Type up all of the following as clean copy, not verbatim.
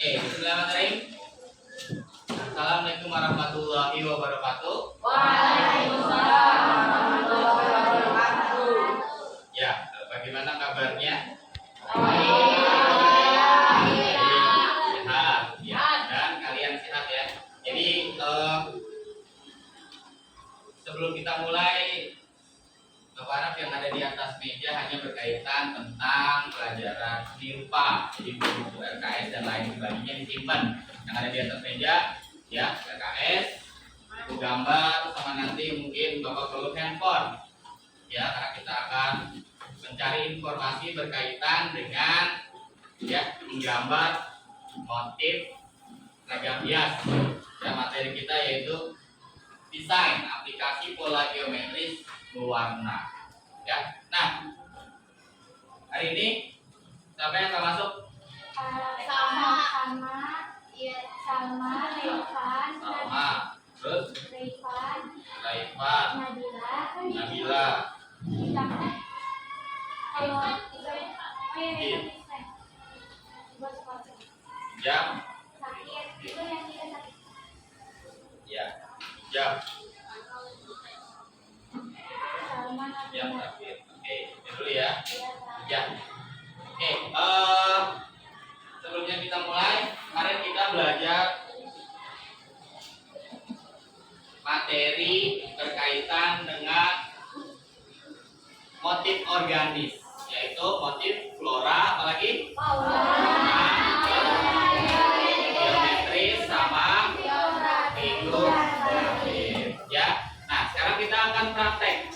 Bismillahirrahmanirrahim. Assalamualaikum warahmatullahi wabarakatuh. Waalaikumsalam warahmatullahi wabarakatuh. Ya, bagaimana kabarnya? Sehat, ya, dan kalian sehat ya. Jadi sebelum kita mulai, Bapak Arab yang ada di atas meja hanya berkaitan tentang pelajaran IPA. Jadi buku RKS dan lain sebagainya disimpan yang ada di atas meja, ya, RKS, buku gambar, sama nanti mungkin Bapak perlu handphone, ya, karena kita akan mencari informasi berkaitan dengan, ya, menggambar motif ragam hias. Dan materi kita yaitu desain aplikasi pola geometris berwarna, ya. Nah, hari ini siapa yang akan masuk? Sama Rifan, Terus Raifa, Nabila. Jam, ya, jam. Jam terakhir. Oke, ini dulu ya. Ya. Oke, sebelumnya kita mulai, kemarin kita belajar materi berkaitan dengan motif organis, yaitu motif flora, apalagi geometris sama figuratif, ya. Nah, sekarang kita akan praktek.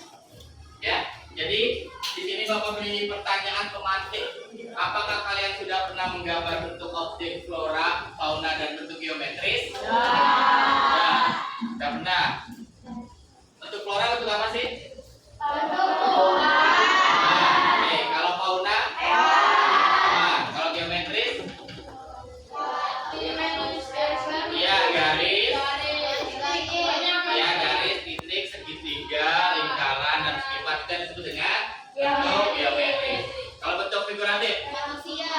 Ya, jadi di sini Bapak beri pertanyaan pemantik. Apakah kalian sudah pernah menggambar bentuk objek flora, fauna, dan bentuk geometris? Ya, sudah pernah. Bentuk flora bentuk apa sih? Oke, kalau fauna? Kalau geometris? Iya, garis. Ya, garis, titik, segitiga, lingkaran, dan segi empat kita disebut dengan bentuk geometris. Kalau bentuk figuratif? Manusia.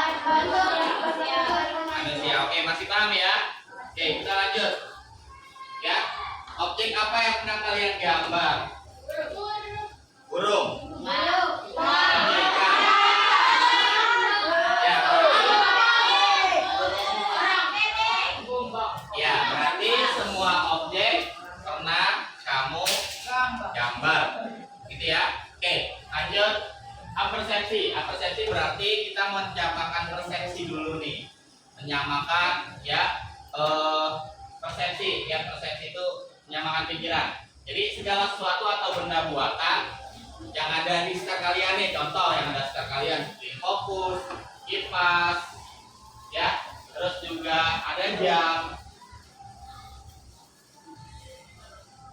Oke, masih paham ya? Oke, kita lanjut. Ya, objek apa yang pernah kalian gambar? Burung. Ikan. Ya, ya, berarti semua objek pernah kamu gambar, gitu ya. Oke, lanjut. Apersepsi. Apersepsi berarti kita menciptakan persepsi dulu nih, menyamakan, ya, persepsi. Ya, persepsi itu menyamakan pikiran. Jadi segala sesuatu atau benda buatan yang ada di sekitar kalian nih, contoh yang ada di sekitar kalian seperti fokus, kipas, ya, terus juga ada jam,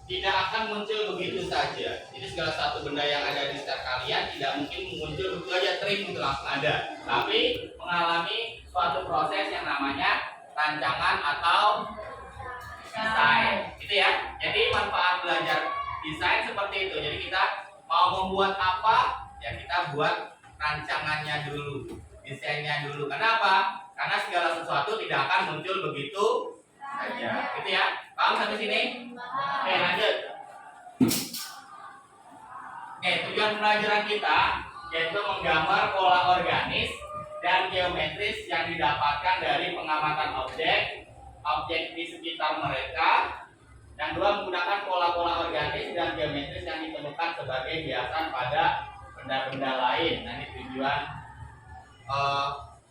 tidak akan muncul begitu saja. Jadi segala satu benda yang ada di sekitar kalian tidak mungkin muncul begitu aja, trim itu langsung ada, tapi mengalami suatu proses yang namanya rancangan atau desain, gitu ya. Jadi manfaat belajar desain seperti itu. Jadi kita mau membuat apa, ya kita buat rancangannya dulu, desainnya dulu. Kenapa? Karena segala sesuatu tidak akan muncul begitu saja, gitu ya. Paham sampai sini? Oke, lanjut. Oke, tujuan pelajaran kita yaitu menggambar pola organis dan geometris yang didapatkan dari pengamatan objek di sekitar mereka. Yang kedua, menggunakan pola-pola organis dan geometris yang ditemukan sebagai hiasan pada benda-benda lain. Nah, ini tujuan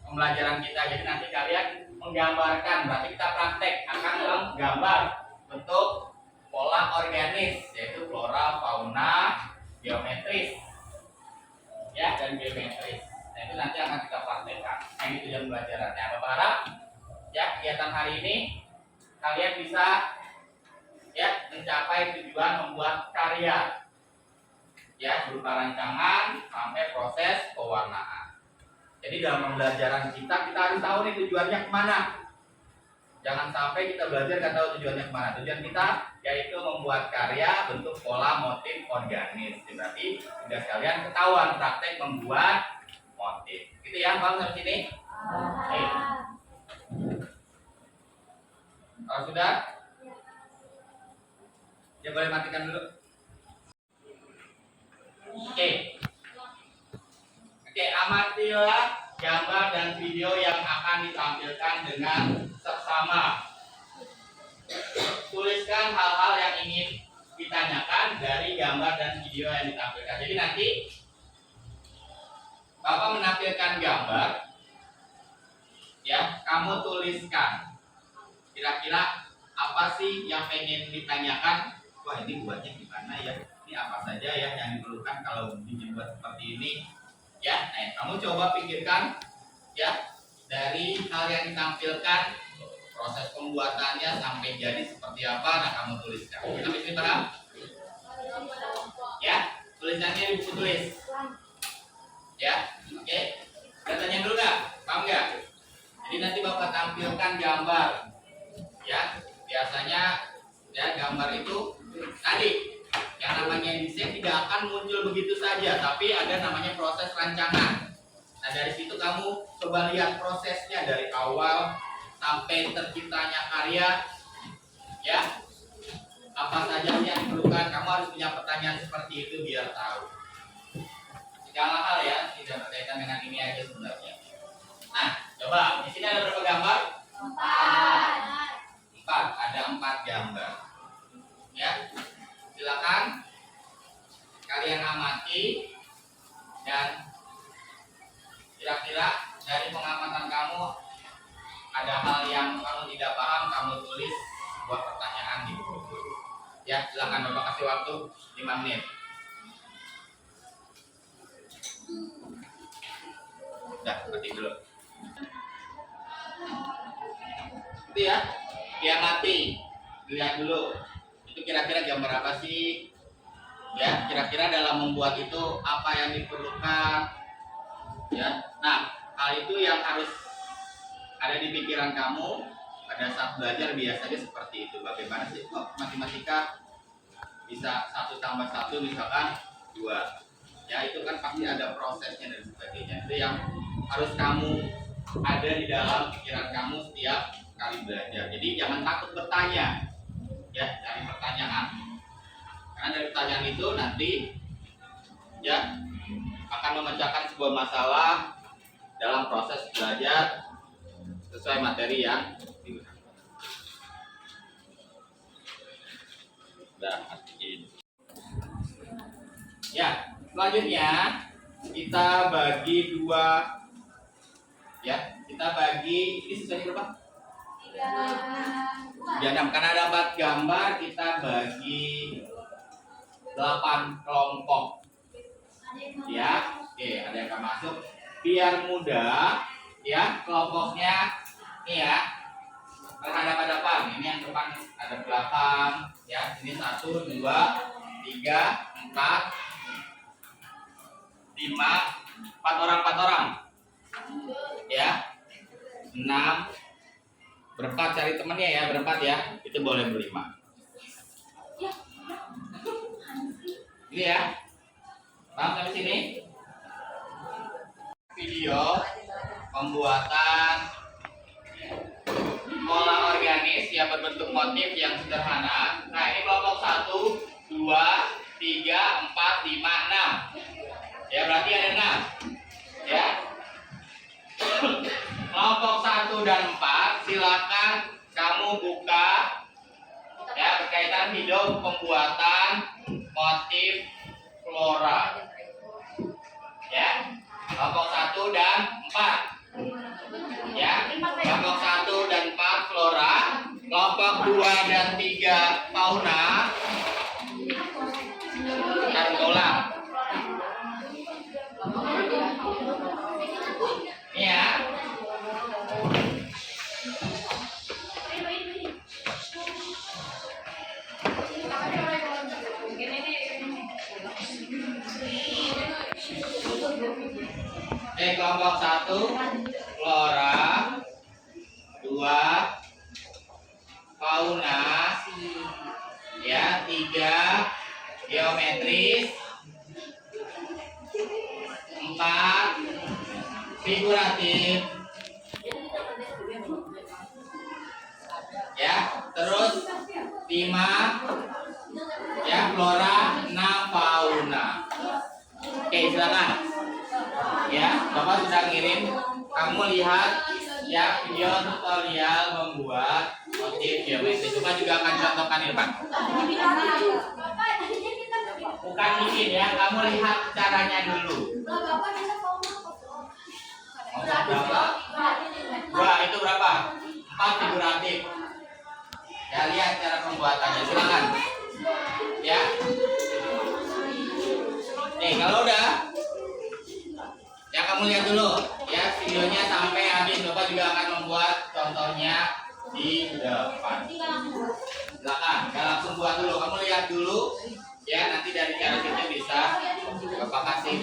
pembelajaran kita. Jadi nanti kalian menggambarkan, berarti kita praktek akan menggambar bentuk pola organis, yaitu flora, fauna, geometris, ya, dan geometris. Nah, itu nanti akan kita praktekkan. Nah, ini tujuan pembelajarannya. Bapak harap, ya, kegiatan hari ini kalian bisa, ya, mencapai tujuan membuat karya, ya, berupa rancangan sampai proses pewarnaan. Jadi dalam pembelajaran kita harus tahu nih tujuannya kemana. Jangan sampai kita belajar nggak tahu tujuannya kemana. Tujuan kita yaitu membuat karya bentuk pola motif organis. Jadi berarti sudah sekalian ketahuan praktek membuat motif. Gitu ya, paham sampai sini? Oke. Udah? Ya boleh matikan dulu. Oke. Oke, amatilah gambar dan video yang akan ditampilkan dengan seksama. Tuliskan hal-hal yang ingin ditanyakan dari gambar dan video yang ditampilkan. Jadi nanti Bapak menampilkan gambar, ya, kamu tuliskan. Kira-kira apa sih yang pengen ditanyakan? Wah, ini buatnya gimana ya? Ini apa saja ya yang diperlukan kalau dibuat seperti ini? Ya, nah, kamu coba pikirkan, ya, dari hal yang ditampilkan, proses pembuatannya sampai jadi seperti apa. Nah, kamu tuliskan. Sampai sini paham? Ya, tulisannya di buku tulis. Ya, oke. Tanya dulu nggak? Paham nggak? Jadi nanti Bapak tampilkan gambar. Ya, biasanya ya gambar itu tadi yang namanya desain tidak akan muncul begitu saja, tapi ada namanya proses rancangan. Nah, dari situ kamu coba lihat prosesnya dari awal sampai terciptanya karya, ya. Apa saja yang diperlukan, kamu harus punya pertanyaan seperti itu biar tahu. Segala hal ya, tidak berkaitan dengan ini aja sebenarnya. Nah, coba di sini ada berapa gambar? 4. Ada 4 gambar. Ya, silakan kalian amati dan kira-kira dari pengamatan kamu ada hal yang kamu tidak paham, kamu tulis sebuah pertanyaan di buku. Ya, silakan Bapak kasih waktu 5 menit. Udah, berarti dulu. Itu ya, dia mati. Lihat dulu. Itu kira-kira gambar apa sih? Ya, kira-kira dalam membuat itu apa yang diperlukan? Ya. Nah, hal itu yang harus ada di pikiran kamu pada saat belajar. Biasanya seperti itu. Bagaimana sih kok matematika bisa 1 tambah 1 misalkan 2? Ya, itu kan pasti ada prosesnya dan sebagainya. Itu yang harus kamu ada di dalam pikiran kamu setiap kali belajar. Jadi jangan takut bertanya, ya, cari pertanyaan. Karena dari pertanyaan itu nanti, ya, akan memecahkan sebuah masalah dalam proses belajar sesuai materi yang digunakan. Udah, artiin. Ya, selanjutnya kita bagi 2. Ya, kita bagi ini sisanya berapa? 6. Karena ada 4 gambar, kita bagi 8 kelompok. Ya, oke, ada yang akan masuk. Biar mudah, ya, kelompoknya ini ya, berhadapan-hadapan. Ini yang depan ada 8, ya, ini 1, 2, 3, 4, 5, 4 orang. Ya, 6. Berempat, cari temennya ya, berempat ya. Itu boleh ber5. Ini ya. Paham sampai sini? Video pembuatan pola organis yang berbentuk motif yang sederhana. Nah, ini kelompok 1, 2, 3, 4, 5, 6. Ya, berarti ada 6. Ya. Kelompok 1 dan 4 silakan kamu buka, ya, berkaitan hidup pembuatan motif flora. Ya, kelompok 1 dan 4. Ya, kelompok 1 dan 4 flora, kelompok 2 dan 3 fauna. Taruh ulang. Ya. Kelompok 1 flora, 2 fauna, ya, 3 geometris, 4 figuratif, Ya, terus 5 ya flora, 6 fauna. Oke, silakan. Ya, Bapak sudah ngirim. Kamu lihat ya video tutorial membuat motif geometri. Coba juga akan contohkan Irfan. Bukan bikin ya, kamu lihat caranya dulu. Berapa? 2 itu berapa? 4 figuratif. Ya, lihat cara pembuatannya. Silakan. Ya. Nih, kalau udah ya kamu lihat dulu ya videonya sampai habis. Bapak juga akan membuat contohnya di depan. Silakan, ya langsung buat dulu. Kamu lihat dulu ya, nanti dari cara situ bisa Bapak kasih.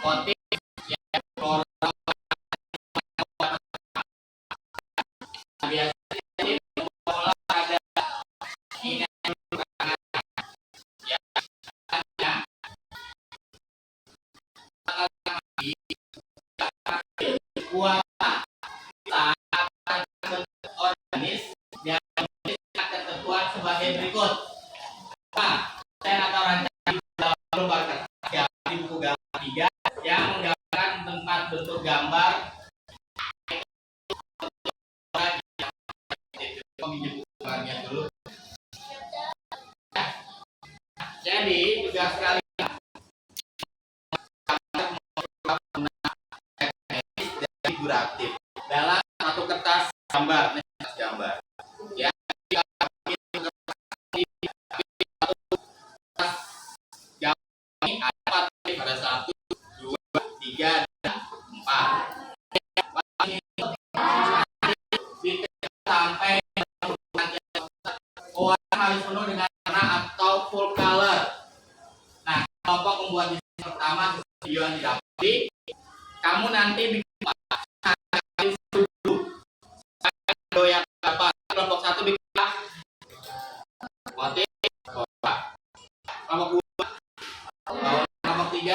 Motif ya flora biasanya ini pola ada ini ya kuat organis yang memiliki ketentuan sebagai berikut. Saya atau rancangan dalam lembar kertas ya, di buku gambar 3 yang menggambarkan tempat bentuk gambar. Dulu. Jadi juga sekali figuratif dalam satu kertas gambar, ya ini ada 4 ada 1, 2, 3, dan 4 sampai warna harus penuh dengan warna atau full color. Nah, kelompok membuat desain pertama video yang didapati, kamu nanti bikin dulu yang apa kelompok 1 bikin motif kelompok 2 kelompok 3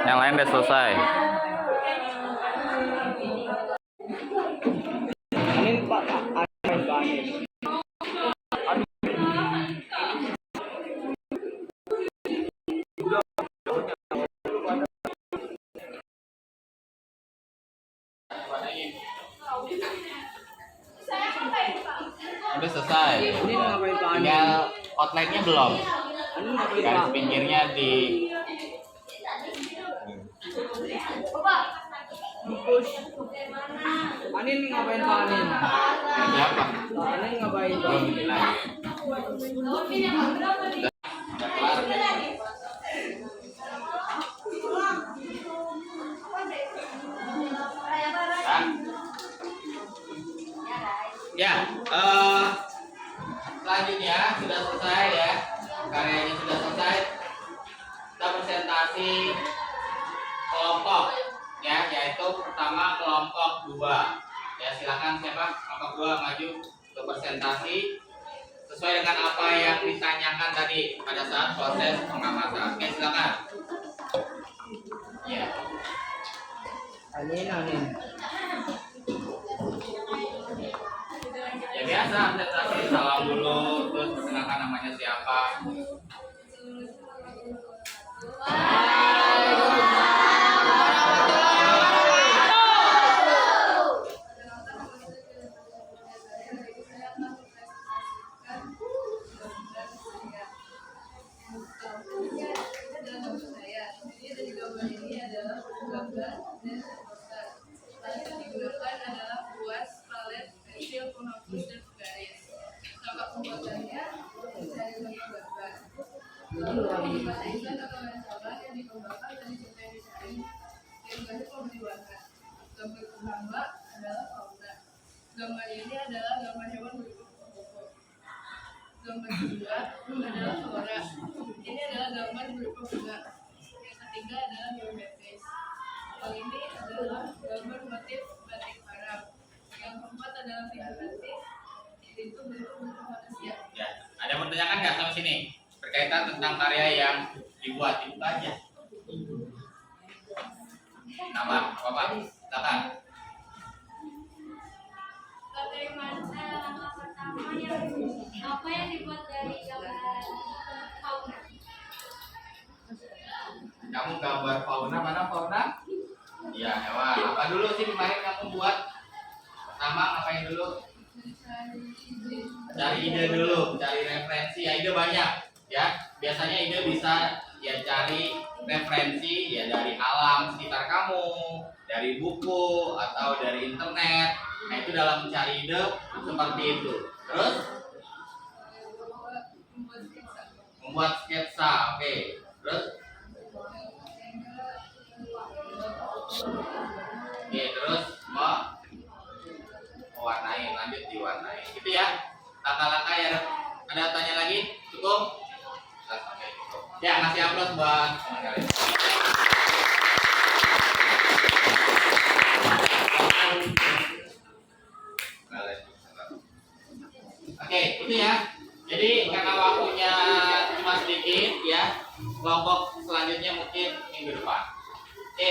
Yang lain udah selesai. Ini Pak udah selesai. ini ngapain Pak? Tinggal outline-nya belum. Ini ngapain Garis Pak? pinggirnya di Bungkus. Anin ngapain Pak Anin? Siapa? Pak Anin ngapain Pak? Belum ini lagi. Udah kelar. Kan? Ya, selanjutnya sudah selesai ya, karyanya sudah selesai. Kita presentasi kelompok ya, yaitu pertama kelompok 2. Ya, silakan siapa kelompok 2 maju untuk presentasi sesuai dengan apa yang ditanyakan tadi pada saat proses pengamatan. Oke, silakan. Ya. Anin. Ya biasa, presentasi salam dulu, terus perkenalkan namanya siapa. Digunakan adalah kuas, palet, pensil, penghapus, dan penggaris. Tampak pembuatannya mencari bentuk gambar. Lalu bahasa atau bahasa yang dikembangkan dari cerita yang dicari yang berhasil memberi warna. Gambar pertama adalah fauna. Gambar ini adalah gambar hewan berupa pokok. Gambar kedua adalah flora. Ini adalah gambar berupa bunga. Yang ketiga adalah geometris. Yang ini adalah gambar motif batik Arab. Yang keempat adalah figuratif. Itu bentuk manusia. Ya, ada yang bertanyakan nggak sampai sini berkaitan tentang karya yang dibuat itu aja? Nama, bapak, silakan. Langkah pertama apa yang dibuat dari gambar fauna? Kamu gambar fauna, mana fauna? Iya, hewan. Apa dulu sih kemarin kamu buat? Pertama ngapain dulu? Cari ide dulu, cari referensi. Ya, ide banyak ya. Biasanya ide bisa ya cari referensi ya dari alam sekitar kamu, dari buku atau dari internet. Nah, itu dalam mencari ide seperti itu. Terus membuat sketsa. Oke. Terus oke, terus mewarnai, lanjut diwarnai. Gitu ya. Langkah-langkah ya. Ada tanya lagi? Cukup? Oke, cukup. Ya, ngasih aplaus buat teman kalian. Oke, itu ya. Jadi karena waktunya cuma sedikit ya, kelompok selanjutnya mungkin minggu depan. Oke.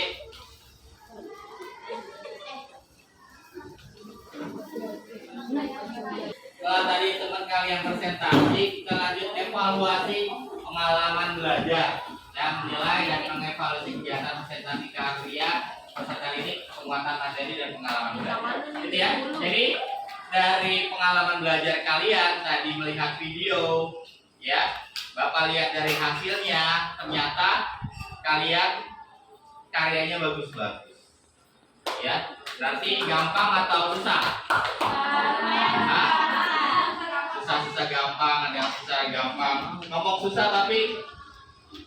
Setelah tadi teman kalian presentasi, kita lanjut evaluasi pengalaman belajar dan menilai dan mengevaluasi kegiatan presentasi karya peserta ini, penguatan materi dan pengalaman belajar. Gitu ya. Jadi dari pengalaman belajar kalian tadi melihat video, ya, Bapak lihat dari hasilnya, ternyata kalian karyanya bagus-bagus. Ya, berarti gampang atau susah? Susah-susah gampang, ada yang susah gampang. Ngomong susah tapi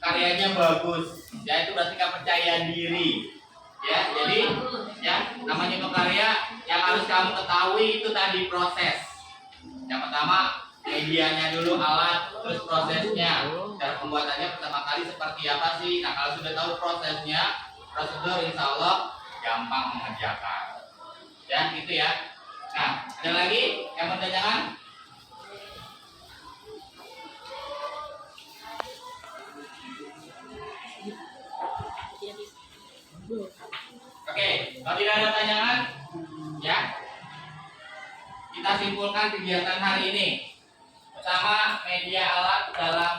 karyanya bagus. Ya, itu berarti kepercayaan diri. Ya, jadi ya namanya berkarya yang harus kamu ketahui itu tadi proses. Yang pertama medianya dulu, alat, terus prosesnya. Cara pembuatannya pertama kali seperti apa sih? Nah, kalau sudah tahu prosesnya, prosedur insya Allah gampang mengerjakan. Ya, gitu ya. Nah, ada lagi yang bertanyakan? Oke, kalau tidak ada pertanyaan, ya, kita simpulkan kegiatan hari ini. Pertama, media alat dalam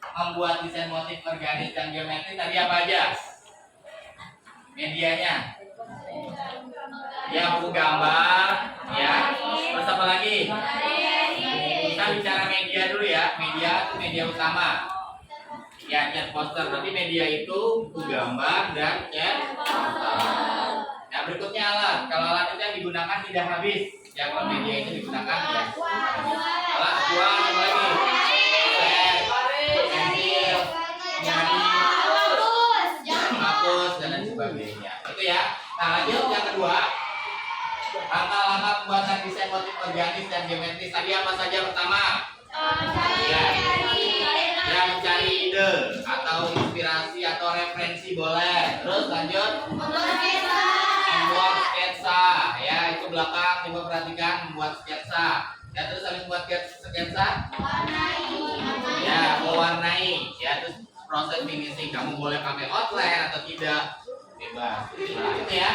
membuat desain motif organik dan geometri tadi apa aja? Medianya, ya buku gambar, ya. Terus apa lagi? Kita bicara media dulu ya. Media itu media utama. Ya, cat poster. Berarti media itu buku gambar dan cat poster. Nah, berikutnya alat. Kalau alat itu yang digunakan tidak habis. Yang media itu digunakan ya. Alat kuat apa lagi? Pensil, nyari, hapus dan lain sebagainya. Itu ya. Nah lanjut yang kedua. Langkah-langkah pembuatan desain motif organis dan geometris tadi apa saja pertama? Ya mencari ide atau inspirasi atau referensi boleh. Terus lanjut membuat sketsa. Ya itu belakang coba perhatikan membuat sketsa. Ya terus habis membuat sketsa ya mewarnai. Ya terus proses finishing kamu boleh pakai outline atau tidak bebas. Nah itu ya.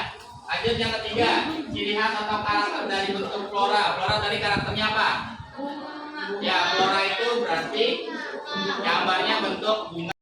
Lanjut yang ketiga, ciri khas atau karakter dari bentuk flora. Flora tadi karakternya apa? Ya flora itu berarti gambarnya bentuk bunga.